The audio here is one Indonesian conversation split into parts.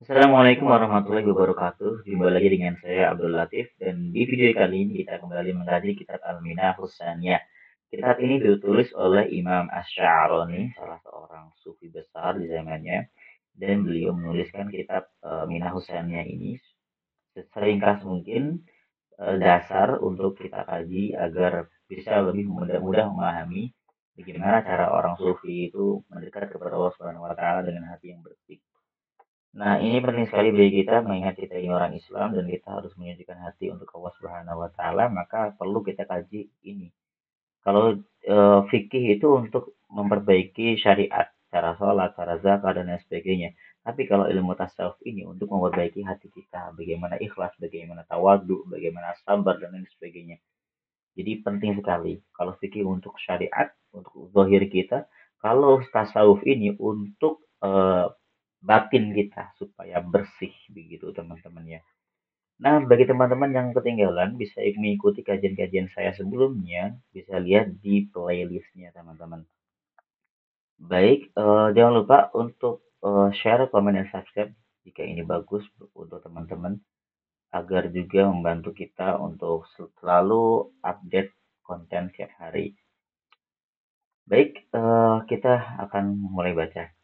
Assalamualaikum warahmatullahi wabarakatuh. Jumpa lagi dengan saya Abdul Latif dan di video kali ini kita kembali mengkaji kitab Al-Minah Husaniyah. Kitab ini ditulis oleh Imam Asy'arani, salah seorang sufi besar di zamannya, dan beliau menuliskan kitab Minah Husaniyah ini seringkas mungkin dasar untuk kita kaji agar bisa lebih mudah memahami bagaimana cara orang sufi itu mendekat kepada Allah Subhanahu wa taala dengan hati yang bersih. Nah, ini penting sekali bagi kita mengingat kita ini orang Islam dan kita harus menunjukkan hati untuk Allah Subhanahu wa taala, maka perlu kita kaji ini. Kalau fikih itu untuk memperbaiki syariat, cara sholat, cara zakat dan lain sebagainya. Tapi kalau ilmu tasawuf ini untuk memperbaiki hati kita, bagaimana ikhlas, bagaimana tawadu, bagaimana sabar dan lain sebagainya. Jadi penting sekali kalau fikih untuk syariat, untuk zahir kita, kalau tasawuf ini untuk batin kita supaya bersih begitu teman-teman ya. Nah, bagi teman-teman yang ketinggalan bisa mengikuti kajian-kajian saya sebelumnya, bisa lihat di playlistnya teman-teman. Baik, jangan lupa untuk share, komen, dan subscribe jika ini bagus untuk teman-teman agar juga membantu kita untuk selalu update konten setiap hari. Baik, kita akan mulai baca.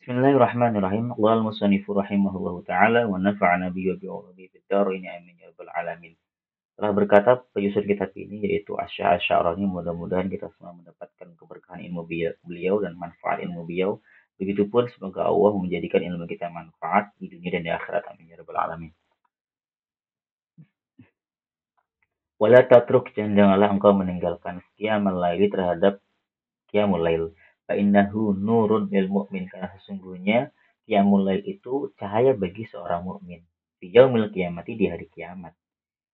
Bismillahirrahmanirrahim. Qala al-musannifu rahimahullahu taala wa nafa'ana bihi wa bi'ulumihi fid dharain amin ya rabbal alamin. Telah berkata penyusun kitab ini yaitu Asy-Sya'rani, mudah-mudahan kita semua mendapatkan keberkahan ilmu beliau dan manfaat ilmu beliau. Begitupun semoga Allah menjadikan ilmu kita manfaat di dunia dan di akhirat amin ya rabbal alamin. Wala tatruk, janganlah engkau meninggalkan qiyamal laili terhadap qiyamul lail. Fa innahu nurun lil mu'min, karena sesungguhnya qiyamul lail itu cahaya bagi seorang mukmin. Di yaumil qiyamati, di hari kiamat.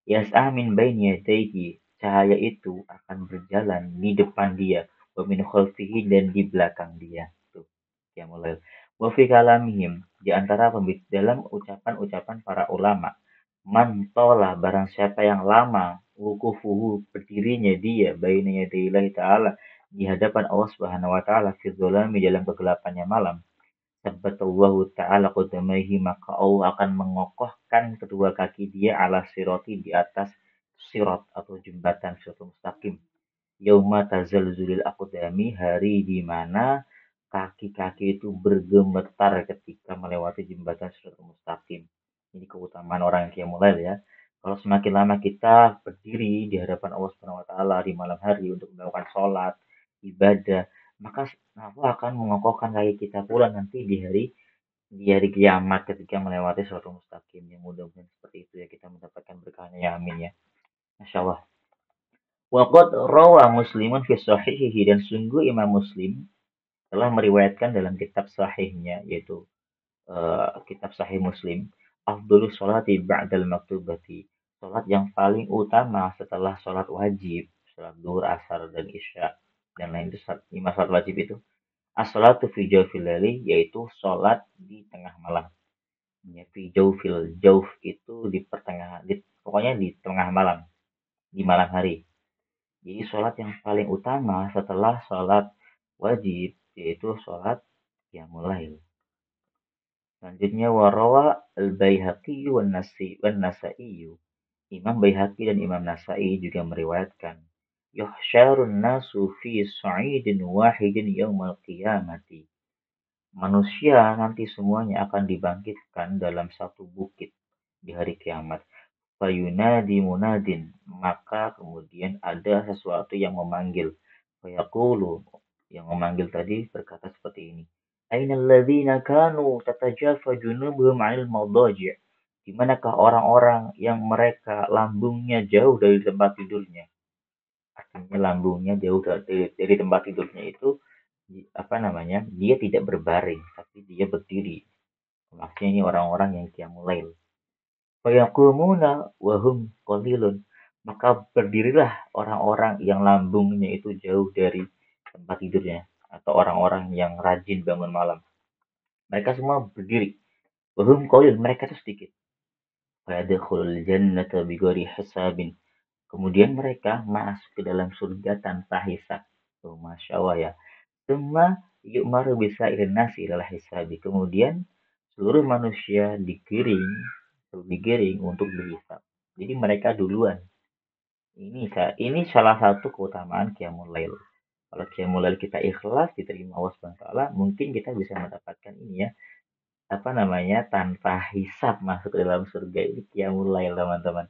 Yas'a min baini yadayhi, cahaya itu akan berjalan di depan dia, wa min khalfihi, dan di belakang dia. Tuh, qiyamul lail. Wa fi kalamihim, di antara dalam ucapan-ucapan para ulama, man tola, barang siapa yang lama wukufuhu, berdirinya dia baina yadayillahi ta'ala, di hadapan Allah Subhanahu wa taala, fi dzulami, dalam kegelapannya malam, sabbatallahu ta'ala qadamaihi, maka Allah akan mengokohkan kedua kaki dia ala siroti, di atas sirat atau jembatan sirat mustaqim. Yauma tazalzulil aqdami, hari di mana kaki-kaki itu bergemetar ketika melewati jembatan sirat mustaqim. Ini keutamaan orang yang qiyamul lail ya. Kalau semakin lama kita berdiri di hadapan Allah Subhanahu wa taala di malam hari untuk melakukan sholat, ibadah, maka Allah akan mengokohkan kaki kita pula nanti di hari kiamat ketika melewati suatu mustaqim. Yang mudah-mudahan seperti itu ya, kita mendapatkan berkahnya ya, amin ya. Masya Allah. Waqad rawa muslimun fi sahihihi, dan sungguh Imam Muslim telah meriwayatkan dalam kitab sahihnya, yaitu kitab sahih Muslim, afdhalus sholati ba'dal maktubati, salat yang paling utama setelah salat wajib, salat duhur, asar, dan isya, dan lain itu 5 salat wajib itu. As-salatu fi jawfil laili, yaitu salat di tengah malam. Ya, fi jawfil, jawf itu di pertengahan, pokoknya di tengah malam, di malam hari. Jadi sholat yang paling utama setelah sholat wajib yaitu sholat qiyamul lail. Selanjutnya warawa al-Baihaqi wan Nasa'i. Imam Baihaqi dan Imam Nasa'i juga meriwayatkan, yuhsyarun nasu fi sa'idin wahidin yaumal qiyamati. Manusia nanti semuanya akan dibangkitkan dalam satu bukit di hari kiamat. Fayunadi munadin, maka kemudian ada sesuatu yang memanggil. Fayaqulu, yang memanggil tadi berkata seperti ini. Ainal ladzina kanu tatajafa junubuhum 'anil madaji'. Di manakah orang-orang yang mereka lambungnya jauh dari tempat tidurnya? Artinya lambungnya jauh dari tempat tidurnya itu apa namanya? Dia tidak berbaring, tapi dia berdiri. Maksudnya ini orang-orang yang qiyamul lail. Fayaqumuna wa hum qalilun, maka berdirilah orang-orang yang lambungnya itu jauh dari tempat tidurnya, atau orang-orang yang rajin bangun malam. Mereka semua berdiri. Wa hum qalilun, mereka itu sedikit. Fayadkhulul jannata bighairi hisabin, kemudian mereka masuk ke dalam surga tanpa hisab. Oh, Masya Allah ya. Tsumma yu'maru bisa nasi ilal hisabi, kemudian seluruh manusia digiring untuk dihisab. Jadi mereka duluan. Ini salah satu keutamaan Qiyamul Lail. Kalau Qiyamul Lail kita ikhlas diterima Allah Subhanahu wa taala, mungkin kita bisa mendapatkan ini ya, apa namanya, tanpa hisab masuk ke dalam surga. Ini Qiyamul Lail, teman-teman.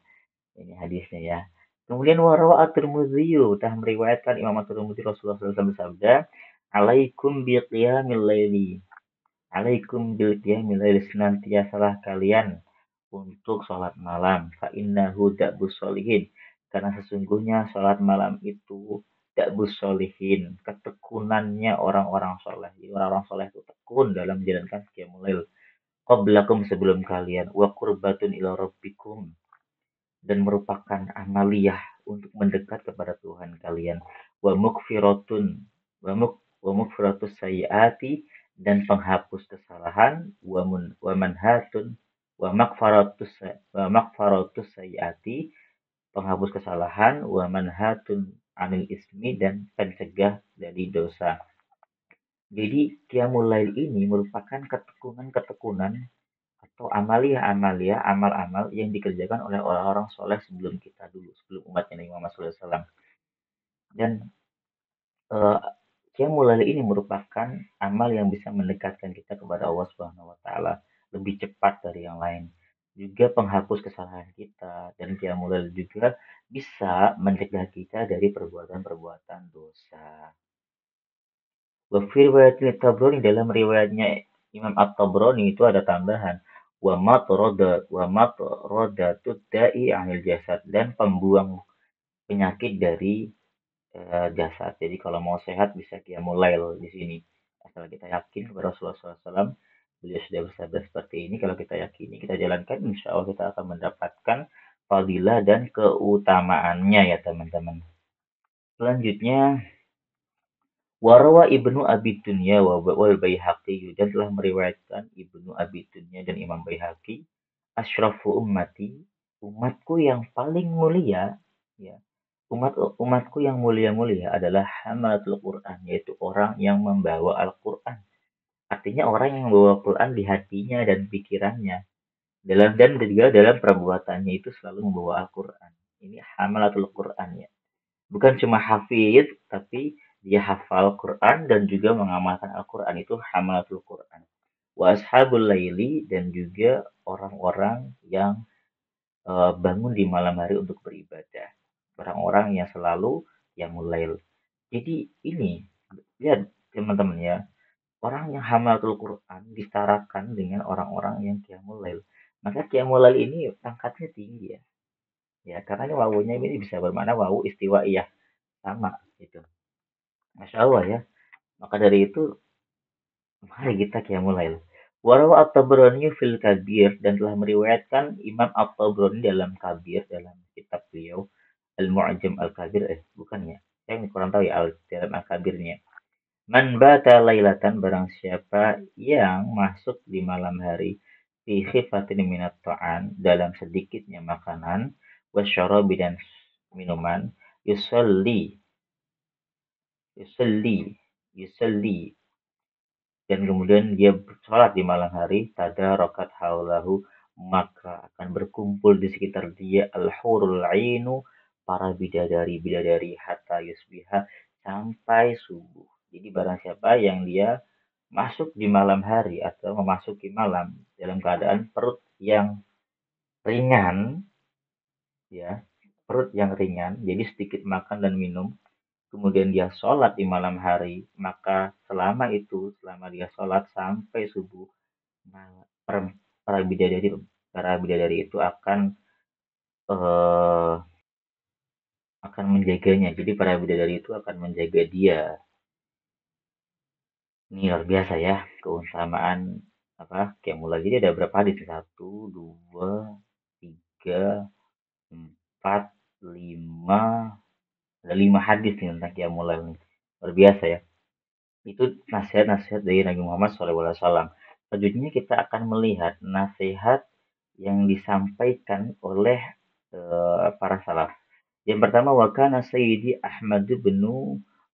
Ini hadisnya ya. Kemudian warawa at-Tirmidzi, telah meriwayatkan Imam at-Tirmidzi Rasulullah SAW bersabda, "Alaikum bi qiyamil laili." Alaikum bil qiyamil laili, senantiasalah kalian untuk sholat malam. Fa innahu da'bus sholihin. Karena sesungguhnya sholat malam itu da'bus sholihin, ketekunannya orang-orang soleh. Jadi orang-orang soleh itu tekun dalam menjalankan qiyamul lail. Qablakum, sebelum kalian, wa qurbatun ila rabbikum, dan merupakan amaliyah untuk mendekat kepada Tuhan kalian. Wa mukfiratun wa mukfiratus sayyiati, dan penghapus kesalahan. Wa manhatun wa makfaratus sayyiati, penghapus kesalahan. Wa manhatun anil ismi, dan pencegah dari dosa. Jadi qiyamul lail ini merupakan ketekunan-ketekunan atau amalia-amalia, amal-amal yang dikerjakan oleh orang-orang soleh sebelum kita dulu, sebelum umatnya Nabi Muhammad SAW. Dan qiyamul lail ini merupakan amal yang bisa mendekatkan kita kepada Allah Subhanahu Wa Taala lebih cepat dari yang lain. Juga penghapus kesalahan kita, dan qiyamul lail juga bisa mencegah kita dari perbuatan-perbuatan dosa. Wa fi riwayatil Tabrani, dalam riwayatnya Imam At-Tabrani itu ada tambahan wa matradatu da'i anil jasad, dan pembuang penyakit dari jasad. Jadi kalau mau sehat bisa qiyamul lail di sini. Asal kita yakin kepada Rasulullah SAW, beliau sudah bersabda seperti ini. Kalau kita yakini, kita jalankan, insya Allah kita akan mendapatkan fadilah dan keutamaannya ya teman-teman. Selanjutnya, warawa Ibnu Abi Dunya wal Baihaqi, dan telah meriwayatkan Ibnu Abi Dunya dan Imam Baihaqi, asyrafu ummati, umatku yang paling mulia, ya. Umatku yang mulia-mulia adalah hamalatul Quran, yaitu orang yang membawa Al-Quran. Artinya orang yang membawa Quran di hatinya dan pikirannya. Dan juga dalam perbuatannya itu selalu membawa Al-Quran. Ini hamalatul Quran ya. Bukan cuma hafid, tapi dia hafal Quran dan juga mengamalkan Al-Quran. Itu hamalatul Quran. Wa ashabul laili, dan juga orang-orang yang bangun di malam hari untuk beribadah. Orang-orang yang selalu yang mulail. Jadi ini, lihat teman-teman ya, orang yang hamalatul Quran disetarakan dengan orang-orang yang qiyamul lail. Maka qiyamul lail ini pangkatnya tinggi ya. Ya, karena ini wawunya ini bisa bermakna wawu istiwaiyah, sama gitu. Masya Allah ya. Maka dari itu, mari kita qiyamul lail. Warawa At-Tabrani fil Kabir, dan telah meriwayatkan Imam At-Tabrani dalam Kabir, dalam kitab beliau Al-Mu'jam Al-Kabir, bukan ya. Saya kurang tahu ya dalam Al-Kabirnya. Man bata lailatan, barang siapa yang masuk di malam hari, fi khifatin minat ta'an, dalam sedikitnya makanan, wasyarabi, dan minuman, yusalli yusalli yusalli, dan kemudian dia sholat di malam hari, tadarakat haulahu, maka akan berkumpul di sekitar dia al-hurul ainu, para bidadari-bidadari, hatta yusbiha, sampai subuh. Jadi barang siapa yang dia masuk di malam hari atau memasuki malam dalam keadaan perut yang ringan, ya, perut yang ringan, jadi sedikit makan dan minum, kemudian dia sholat di malam hari, maka selama dia sholat sampai subuh, para bidadari para bidadari itu eh, akan menjaganya. Jadi para bidadari itu akan menjaga dia. Ini luar biasa ya keutamaan apa qiyamul lail. Jadi ada berapa hadis? 1, 2, 3, 4, 5, ada 5 hadis nih tentang qiyamul lail. Luar biasa ya. Itu nasihat-nasihat dari Nabi Muhammad SAW. Selanjutnya kita akan melihat nasihat yang disampaikan oleh para salaf. Yang pertama, wa kana Sayyidi Ahmad bin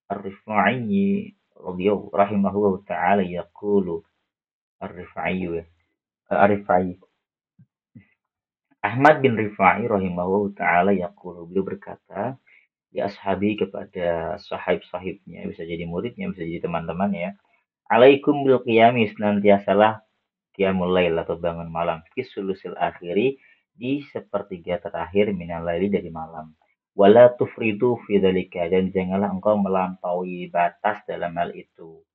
Ar-Rifai radhiyallahu rahimahullahu taala yaqulu, Ar-Rifai ya. Rifai. Ahmad bin Rifai rahimahullah ta'ala yaqulu, beliau berkata, ya ashabi kepada sahib-sahibnya, bisa jadi muridnya, bisa jadi teman-temannya, alaikum bil qiyami, senantiasalah qiyamul lail atau bangun malam, fi sulusil akhiri, di sepertiga terakhir minal laili dari malam. Wala tufridu fi dzalika, dan janganlah engkau melampaui batas dalam hal itu.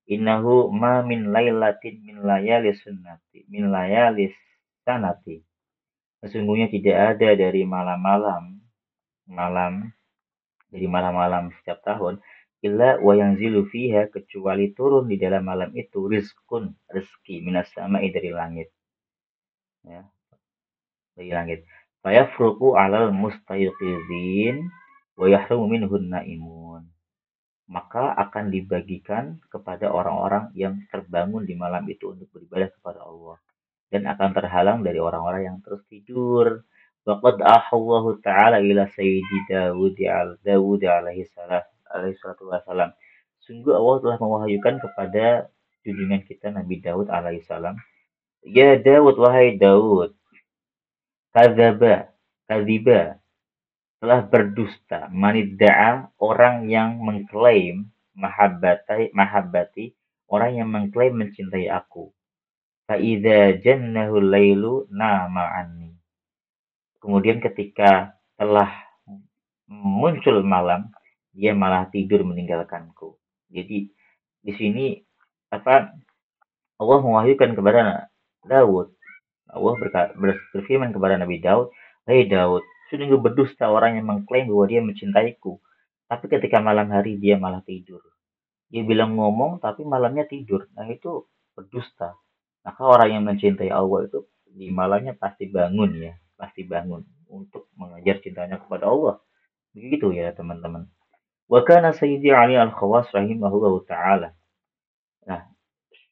Innahu ma min lailatin min layali sunnati min layali sanati. Sesungguhnya tidak ada dari malam dari malam-malam setiap tahun, illa wa yanzilu fiha, kecuali turun di dalam malam itu rizkun, rezeki, minas sama'i, dari langit, ya, dari langit. Fayafruqu alal mustayqizin wa yahrumu minhun naimun. Maka akan dibagikan kepada orang-orang yang terbangun di malam itu untuk beribadah kepada Allah, dan akan terhalang dari orang-orang yang terus tidur. Waqad ahallahu ta'ala ila sayyidi Dawud alaihi salam, alaihi salatu wassalam. Sungguh Allah telah mewahyukan kepada junjungan kita Nabi Daud alaihi salam. Ya Daud, wahai Daud, kadzaba, kadziba, telah berdusta, manidda'a, orang yang mengklaim, mahabbati, orang yang mengklaim mencintai aku. Fa'idza jannahu lailu nama anni. Kemudian ketika telah muncul malam, dia malah tidur meninggalkanku. Jadi di sini apa, Allah mewahyukan kepada Daud. Allah berfirman kepada Nabi Daud, "Hei Daud, sungguh berdusta orang yang mengklaim bahwa dia mencintaiku, tapi ketika malam hari dia malah tidur. Dia bilang ngomong tapi malamnya tidur. Nah, itu berdusta. Maka orang yang mencintai Allah itu di malamnya pasti bangun, ya, pasti bangun untuk mengajar cintanya kepada Allah. Begitu ya teman-teman. Wa kana Sayyidi Ali Al-Khawas rahimahullahu taala. Nah,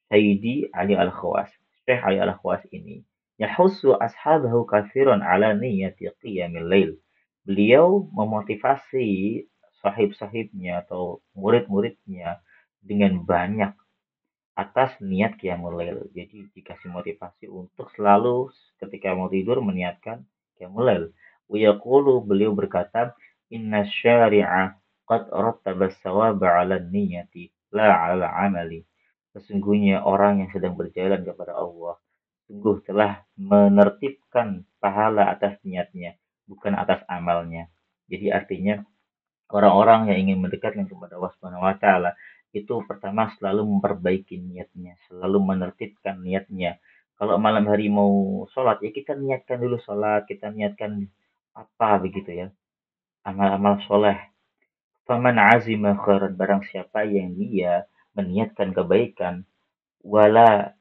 Sayyidi Ali Al-Khawas, Syekh Ali Al-Khawas ini, yahussu ashabahu katsiran ala niyyati qiyamil lail. Beliau memotivasi sahib-sahibnya atau murid-muridnya dengan banyak atas niat qiyamul lail. Jadi dikasih motivasi untuk selalu ketika mau tidur meniatkan qiyamul lail. Wa yaqulu, beliau berkata, inna syari'a qad rattaba as-sawaba 'ala niyyati la 'ala 'amali. Sesungguhnya orang yang sedang berjalan kepada Allah sungguh telah menertibkan pahala atas niatnya, bukan atas amalnya. Jadi artinya orang-orang yang ingin mendekatkan kepada Allah Subhanahu wa taala itu pertama selalu memperbaiki niatnya, selalu menertibkan niatnya. Kalau malam hari mau sholat, ya kita niatkan dulu sholat, kita niatkan apa begitu ya, amal-amal soleh. Faman azima khairan, barang siapa yang dia meniatkan kebaikan, wala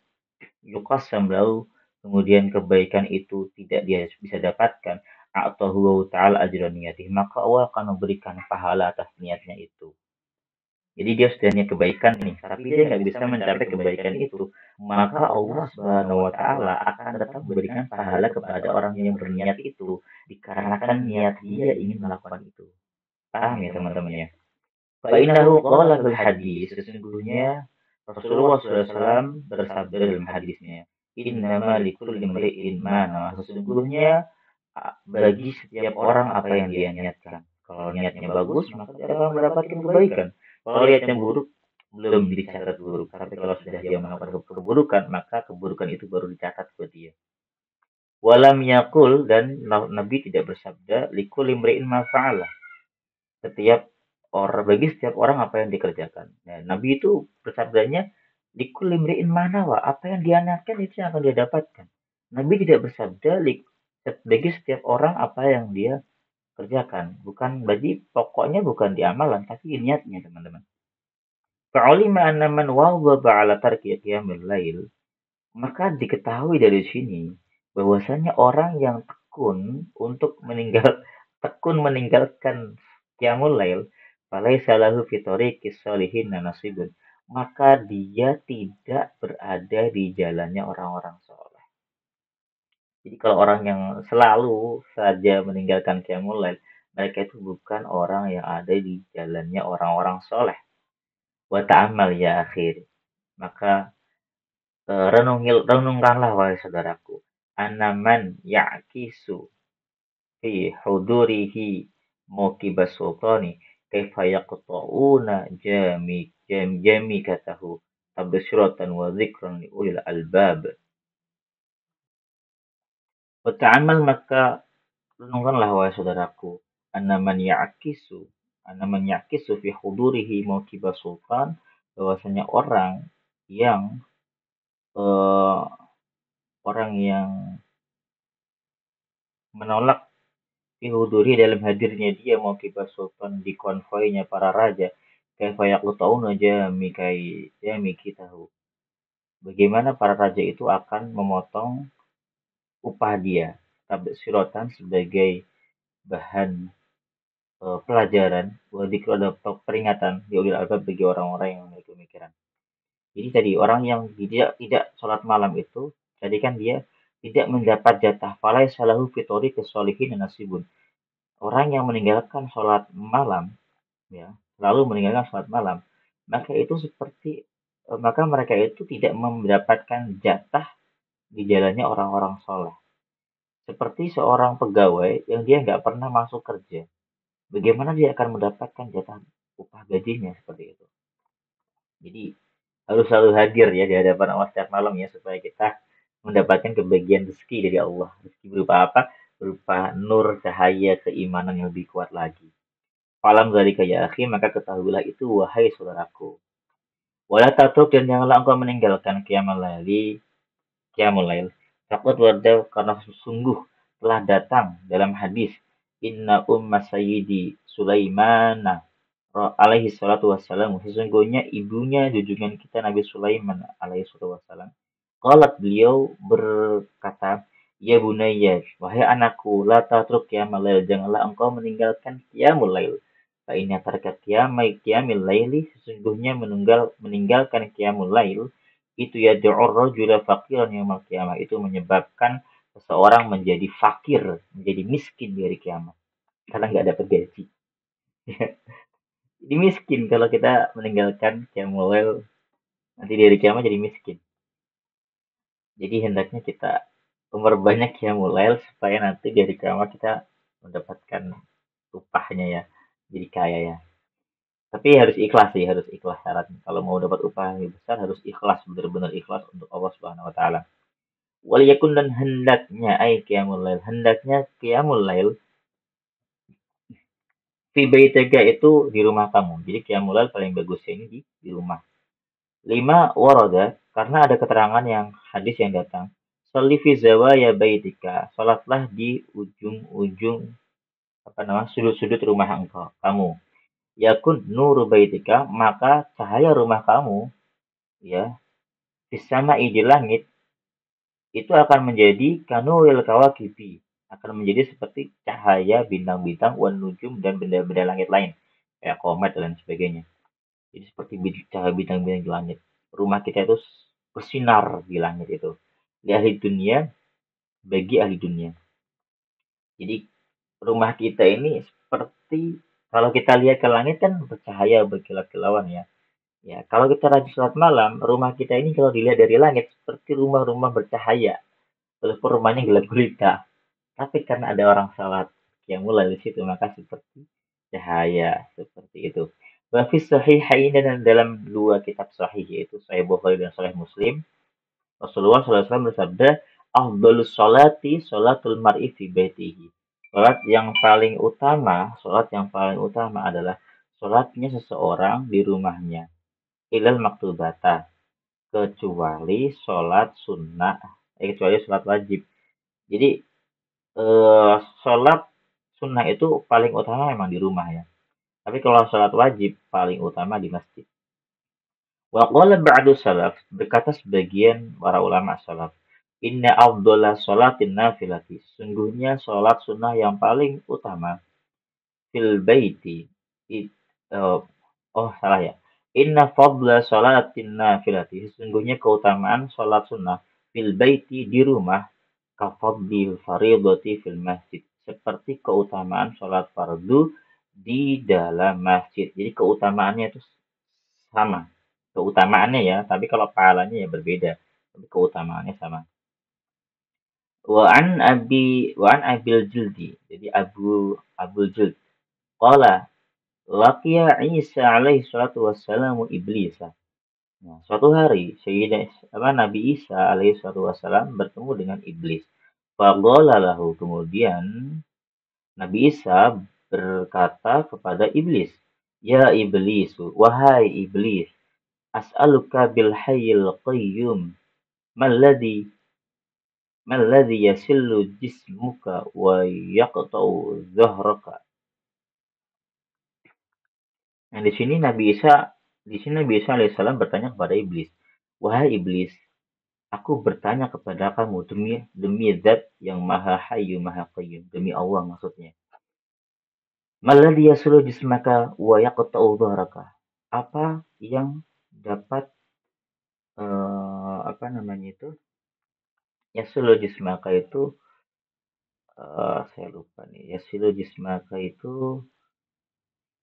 yuqassam lahu, kemudian kebaikan itu tidak dia bisa dapatkan, atau huwa ta'ala ajran niyatih, maka Allah akan memberikan pahala atas niatnya itu. Jadi dia sudah niat kebaikan nih, tapi dia nggak bisa mencapai kebaikan itu, maka Allah Subhanahu wa taala akan tetap memberikan pahala kepada orang yang berniat itu, dikarenakan niat dia ingin melakukan itu. Paham ya teman-teman ya? Fa innahu qala fil hadis, sesungguhnya Rasulullah SAW bersabda dalam hadisnya, innama likulli imri'in ma nawa, sesungguhnya bagi setiap orang apa yang dia niatkan. Kalau niatnya bagus, maka dia akan mendapatkan kebaikan. Kalau niatnya buruk, belum dicatat buruk. Tapi kalau sudah dia melakukan keburukan, maka keburukan itu baru dicatat buat dia. Walam yakul, dan Nabi tidak bersabda likulli imri'in ma fa'ala. Bagi setiap orang apa yang dikerjakan. Nah, Nabi itu bersabdanya likulli imri'in ma nawa, apa yang dia niatkan itu yang akan dia dapatkan. Nabi tidak bersabda bagi setiap orang apa yang dia kerjakan. Bukan, bagi pokoknya bukan di amalan, tapi di niatnya teman-teman. Fa'ulima anna man wawwaba ala tarki qiyamil lail, maka diketahui dari sini bahwasanya orang yang tekun meninggalkan qiyamul lail, falaisa lahu fi tariqis sholihin nasibun, maka dia tidak berada di jalannya orang-orang soleh. Jadi kalau orang yang selalu saja meninggalkan qiyamul lail, mereka itu bukan orang yang ada di jalannya orang-orang soleh. Wa ta'amal ya akhir. Maka Renungkanlah wahai saudaraku, anaman ya'kisu fi hudurihi mukibas sultani kaifa yaqta'una jamikatahu tabsiratan wa dzikran li ulil albab. Wa ta'amal, maka renungkanlah wahai saudaraku, anaman ya'kisu fi hudurihi mukibas sultan, bahwasanya yang eh, orang yang menolak dihuduri dalam hadirnya dia Mauqibas Sultan di konvoinya para raja, kaifa yaqta'una jamikitahu. Bagaimana para raja itu akan memotong upah dia, tabsirotan sebagai bahan pelajaran, wa dzikra, ada peringatan di ulil albab bagi orang-orang yang memiliki pemikiran. Jadi tadi orang yang tidak sholat malam itu, tadi kan dia tidak mendapat jatah falai salahu fitori kesolihin nasibun. Orang yang meninggalkan sholat malam, ya, lalu meninggalkan sholat malam, maka itu seperti maka mereka itu tidak mendapatkan jatah di jalannya orang-orang soleh. Seperti seorang pegawai yang dia nggak pernah masuk kerja, bagaimana dia akan mendapatkan jatah upah gajinya seperti itu. Jadi harus selalu hadir ya di hadapan Allah setiap malam ya, supaya kita mendapatkan kebahagiaan rezeki dari Allah. Rezeki berupa apa? Berupa nur, cahaya, keimanan yang lebih kuat lagi. Falam dzalika ya akhi, maka ketahuilah itu wahai saudaraku. Wala tatruk, dan janganlah engkau meninggalkan qiyamul lail. Takut warda, karena sungguh telah datang dalam hadis, inna umma sayyidi Sulaimana alaihi salatu wassalam, sesungguhnya ibunya junjungan kita Nabi Sulaiman alaihi salatu wassalam, qalat, beliau berkata, ya bunayya, wahai anakku, la tatruk qiyamul lail, janganlah engkau meninggalkan qiyamul lail. Fa inna tarka qiyamil laili, sesungguhnya meninggalkan qiyamul lail itu ya yad'ur rajula faqiran yaumil qiyamah, itu menyebabkan seseorang menjadi fakir, menjadi miskin di hari kiamat karena nggak dapat gaji. Jadi miskin kalau kita meninggalkan qiyamul lail, nanti di hari kiamat jadi miskin. Jadi hendaknya kita memperbanyak qiyamul lail supaya nanti di hari kiamat kita mendapatkan upahnya ya, jadi kaya ya. Tapi harus ikhlas sih, harus ikhlas syaratnya. Kalau mau dapat upah yang lebih besar harus ikhlas, benar-benar ikhlas untuk Allah Subhanahu wa taala. Wal yakun, dan hendaknya qiyamul lail, hendaknya qiyamul lail fi baitaka, itu di rumah kamu. Jadi qiyamul lail paling bagusnya ini di rumah. 5 warada, karena ada keterangan yang hadis yang datang. Sholli fi zawaya baitika, salatlah di ujung-ujung sudut-sudut rumah kamu. Yakun nuru baitika, maka cahaya rumah kamu ya bisa di langit itu akan menjadi kanuril kawakibi, akan menjadi seperti cahaya bintang-bintang, wan nujum, dan benda-benda langit lain kayak komet dan sebagainya. Jadi seperti cahaya bintang-bintang di langit. Rumah kita itu bersinar di langit itu. Di ahli dunia, bagi ahli dunia. Jadi rumah kita ini seperti, kalau kita lihat ke langit kan bercahaya, berkilau-kilauan ya. Ya, kalau kita rajin sholat malam, rumah kita ini kalau dilihat dari langit seperti rumah-rumah bercahaya, walaupun rumahnya gelap gulita. Tapi karena ada orang sholat yang mulai di situ, maka seperti cahaya seperti itu. Wafis sahihain, dan dalam dua kitab sahih, yaitu Sahih Bukhari dan Sahih Muslim, Rasulullah SAW bersabda, afdhalus sholati sholatul mar'i fi baitihi. Sholat yang paling utama adalah sholatnya seseorang di rumahnya. Ilal maktubata, kecuali sholat sunnah, kecuali sholat wajib. Jadi sholat sunnah itu paling utama memang di rumah ya. Tapi kalau sholat wajib paling utama di masjid. Wa qala ba'du salaf, berkata sebagian para ulama salaf, inna afdhala sholatin nafilati, sungguhnya sholat sunnah yang paling utama fil baiti it, uh, oh salah ya, inna fadla sholatin nafilati, sesungguhnya keutamaan sholat sunnah fil baiti di rumah, kafadlil faridati fil masjid, seperti keutamaan sholat fardu di dalam masjid. Jadi keutamaannya itu sama, keutamaannya ya, tapi kalau pahalanya ya berbeda. keutamaannya sama. Wa an Abil Jildi. Jadi Abul Jild. Qala laqiya Isa alaihi salatu wassalamu iblisa. Nah, suatu hari Nabi Isa alaihi salatu wassalam bertemu dengan iblis. Faqala lahu, kemudian Nabi Isa berkata kepada iblis, "Ya iblis, wahai iblis, as'aluka bil hayyil qayyum, malladhi malladhi yasillu jismuka wa yaqta'u dhahraka." Nah, di sini Nabi Isa alaihissalam bertanya kepada iblis, "Wahai iblis, aku bertanya kepada kamu demi demi zat yang maha hayyu maha qayyum, demi Allah maksudnya. Maladhi yasulu jismaka wa yaqta'u dhahraka." Apa yang dapat apa namanya itu? Yasulu jismaka itu saya lupa nih. Yasulu jismaka itu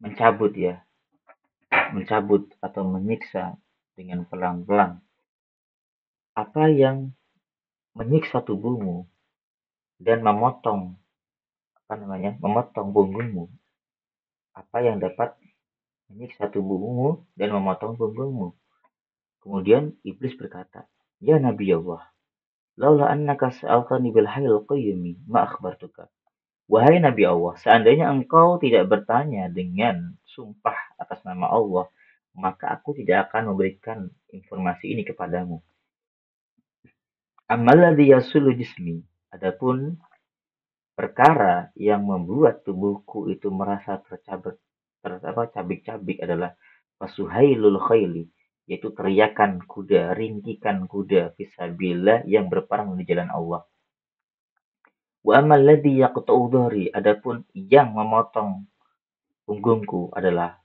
mencabut ya, mencabut atau menyiksa dengan pelan-pelan. Apa yang menyiksa tubuhmu dan memotong memotong punggungmu. Apa yang dapat menyiksa tubuhmu dan memotong punggungmu. Kemudian iblis berkata, "Ya Nabi Allah, laula annaka sa'altani bil hayyil qayyumi ma akhbartuka." Wahai Nabi Allah, seandainya engkau tidak bertanya dengan sumpah atas nama Allah, maka aku tidak akan memberikan informasi ini kepadamu. Ammalladhi yasulu jismi. Adapun perkara yang membuat tubuhku itu merasa cabik-cabik adalah fasuhailul khayli, yaitu teriakan kuda, rintikan kuda fisabilillah yang berperang di jalan Allah. Wa amal ladzi yaqta'u dhahri, adapun yang memotong punggungku adalah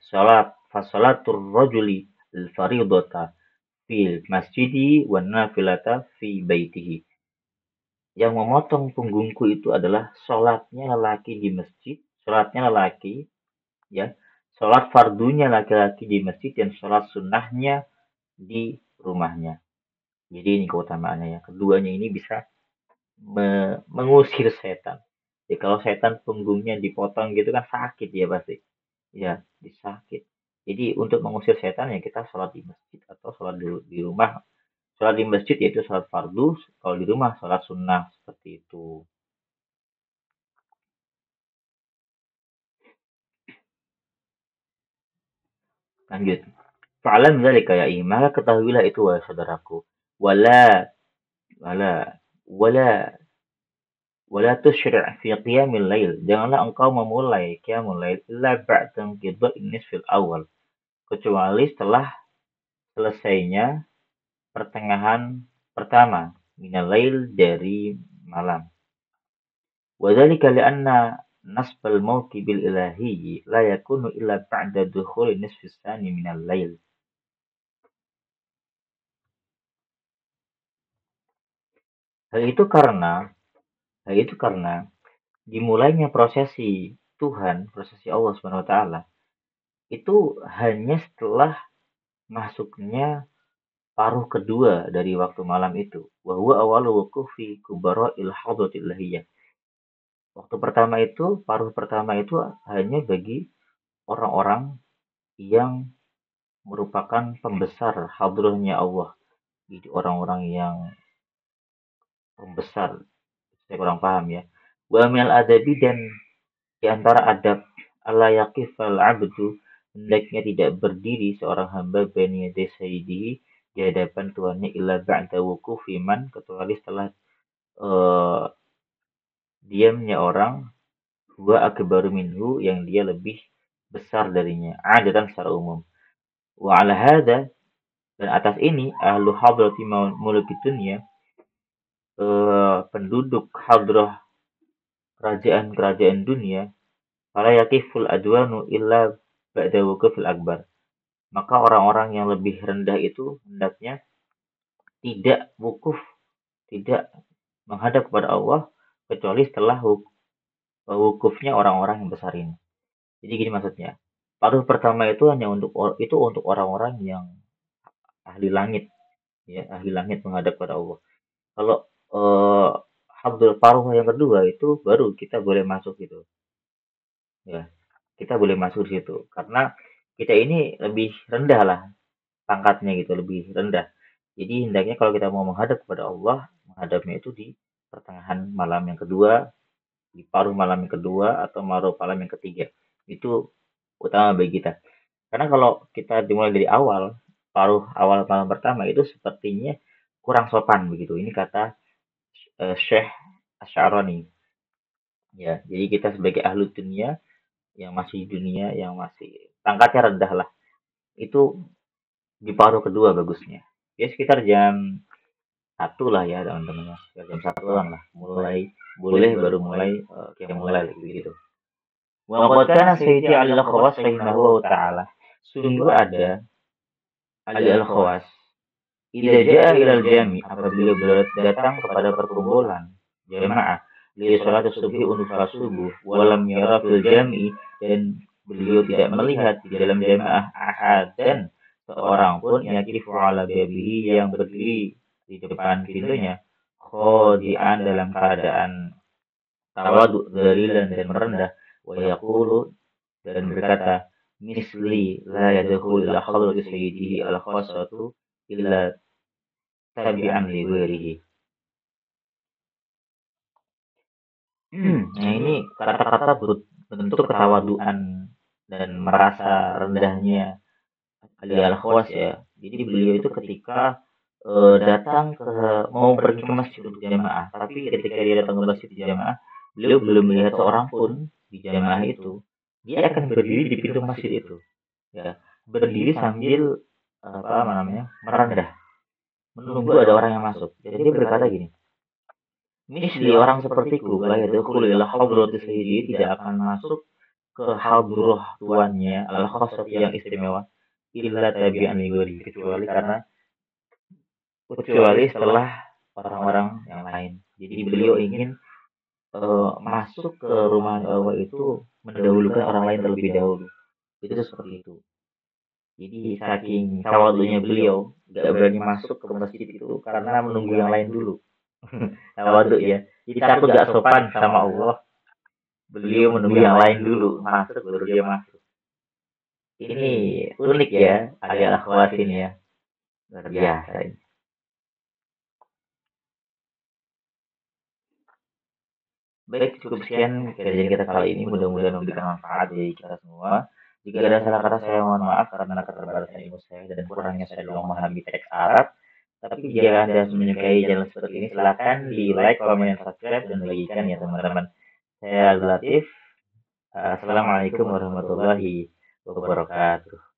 fasalatur rajuli al-fariidata fil masjidi wan nafilata fi baitihi. Yang memotong punggungku itu adalah sholatnya lelaki di masjid, sholatnya lelaki, ya, sholat fardunya laki-laki di masjid dan sholat sunnahnya di rumahnya. Jadi ini keutamaannya ya. Keduanya ini bisa mengusir setan. Ya, kalau setan punggungnya dipotong gitu kan sakit ya pasti. Ya, disakit. Jadi untuk mengusir setan ya kita sholat di masjid atau sholat di rumah. Sholat di masjid yaitu sholat fardu, kalau di rumah sholat sunnah seperti itu. Lanjut. Fa'alam dzalika ya maka ketahuilah itu wahai saudaraku. Wala wala wala wala tusyri' fi qiyamil lail. Janganlah engkau memulai qiyamul lail illa ba'da qida'in nisfil awal. Kecuali setelah selesainya pertengahan pertama minal lail dari malam. Wa dzalika li'anna nasbal mauti bil ilahiyyi la yakunu illa ba'da dukhuli nisfis tsani minal lail. Hal itu karena hal itu karena dimulainya prosesi Tuhan, prosesi Allah Subhanahu wa taala itu hanya setelah masuknya paruh kedua dari waktu malam itu. Wa huwa awwalu wuqufi kubara'il hadratil ilahiyah. Paruh pertama itu hanya bagi orang-orang yang merupakan pembesar hadrahnya Allah. Jadi orang-orang yang pembesar, saya kurang paham ya. Wa minal adabi, dan di antara adab Allah yaqifal abdu, hendaknya tidak berdiri seorang hamba baina yaday sayyidihi, di hadapan tuannya, illa ba'da wuqufi man, kecuali setelah uh, diamnya orang huwa akbaru minhu, yang dia lebih besar darinya, adatan secara umum. Wa ala hada, dan atas ini ahlu hadrati muluki dunya, penduduk hadrah kerajaan-kerajaan dunia, fala yaqiful adwanu illa ba'da wuqufil akbar. Maka orang-orang yang lebih rendah itu hendaknya tidak wukuf, tidak menghadap kepada Allah kecuali setelah wukufnya orang-orang yang besar ini. Jadi gini maksudnya. Paruh pertama itu hanya untuk orang-orang yang ahli langit. ya, ahli langit menghadap pada Allah. Kalau Habdul Paruh yang kedua itu baru kita boleh masuk gitu, ya. Kita boleh masuk di situ karena kita ini lebih rendah lah pangkatnya gitu, lebih rendah. Jadi hendaknya kalau kita mau menghadap kepada Allah, menghadapnya itu di pertengahan malam yang kedua, di paruh malam yang kedua atau paruh malam yang ketiga. Itu utama bagi kita. Karena kalau kita dimulai dari awal, paruh awal malam pertama itu sepertinya kurang sopan begitu. Ini kata Syekh Asy'arani. Ya, jadi kita sebagai ahlu dunia yang masih di dunia, yang masih pangkatnya rendah lah, itu di paruh kedua bagusnya. Ya sekitar jam 1 lah ya teman-teman ya. Sekitar jam 1-an lah. Mulai boleh baru mulai kayak mulai gitu. Wa qad kana Sayyidi Al-Khawas rahimahu ta'ala. Sungguh ada Ali Al-Khawas. Idza jaa ilal jami, apabila beliau datang kepada perkumpulan jamaah li salat subuh untuk salat subuh, walam yara fil jami, dan beliau tidak melihat di dalam jamaah ahadan seorang pun yaqifu ala babihi yang berdiri di depan pintunya khodi'an dalam keadaan tawadu dzalilan dan merendah wa yaqulu dan berkata misli la yadkhulu ila hadrati sayyidihi al khassatu illa tabi'an li ghairihi. Nah ini kata-kata bentuk ketawaduan dan merasa rendahnya Ali Al-Khawas ya. Jadi beliau itu ketika datang ke mau pergi ke masjid untuk jamaah, tapi ketika dia datang ke masjid di jamaah, beliau belum melihat seorang pun di jamaah itu. Dia akan berdiri di pintu masjid itu, ya, berdiri sambil apa namanya merendah, menunggu ada orang yang masuk. Jadi dia berkata gini, misli orang sepertiku, la yadkhulu ila hadrati sayyidi, tidak akan masuk ke hadrah tuannya al khassati yang istimewa, illa tabi'an li kecuali karena kecuali setelah orang-orang yang lain. Jadi beliau ingin masuk ke rumah Allah itu mendahulukan orang lain terlebih dahulu. Itu seperti itu. Jadi saking tawadunya beliau gak berani masuk ke masjid itu karena menunggu yang lain dulu. Tawadu ya. Jadi takut gak sopan sama Allah. Beliau menunggu yang lain dulu masuk baru dia masuk. Ini unik ya, Ali Al-Khawas ini ya. Luar biasa ini. Baik, cukup sekian kajian kita kali ini. Mudah-mudahan memberikan manfaat bagi kita semua. Jika ada salah kata saya mohon maaf karena keterbatasan ilmu saya dan kurangnya saya dalam memahami teks Arab. Tapi jika Anda menyukai channel seperti ini, silakan di like, komen, dan subscribe dan bagikan ya teman-teman. Saya Abdul Latif. Assalamualaikum warahmatullahi wabarakatuh.